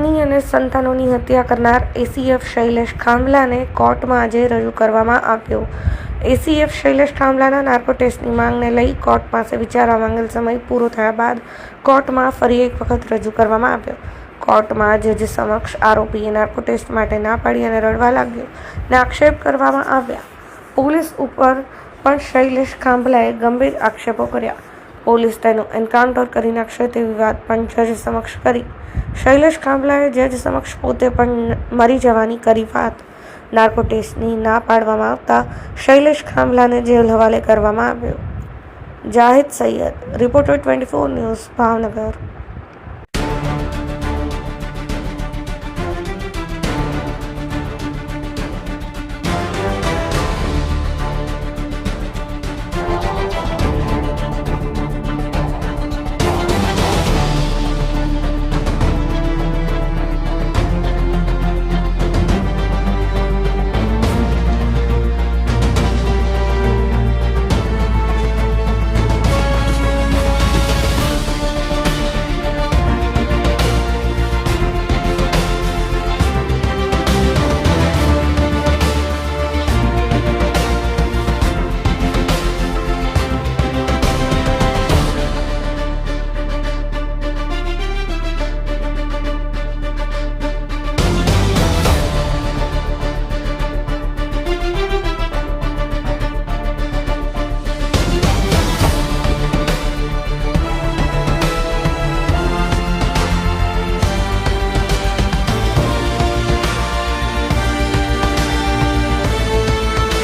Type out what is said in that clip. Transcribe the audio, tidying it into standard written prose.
પત્ની અને સંતાનોની હત્યા કરનાર એસીએફ શૈલેષ ખાંભલાને કોર્ટમાં આજે રજૂ કરવામાં આવ્યો. એસીએફ શૈલેષ ખાંભલાના નાર્કો ટેસ્ટની માંગને લઈ કોર્ટ પાસે વિચારવા માંગેલ સમય પૂરો થયા બાદ કોર્ટમાં ફરી એક વખત રજૂ કરવામાં આવ્યો. કોર્ટમાં જજ સમક્ષ આરોપીએ નાર્કો ટેસ્ટ માટે ના પાડી અને રડવા લાગ્યો ને આક્ષેપ કરવામાં આવ્યા. પોલીસ ઉપર પણ શૈલેષ ખાંભલાએ ગંભીર આક્ષેપો કર્યા. પોલીસ તેનું એન્કાઉન્ટર કરી નાખશે તેવી વાત પણ જજ સમક્ષ કરી. શૈલેષ ખાંભલાએ જજ સમક્ષ પોતે પણ મરી જવાની કરી વાત. નાર્કો ટેસ્ટની ના પાડવામાં આવતા શૈલેષ ખાંભલાને જેલ હવાલે કરવામાં આવ્યો. Zahid Syed, reporter 24 news, Bhavnagar.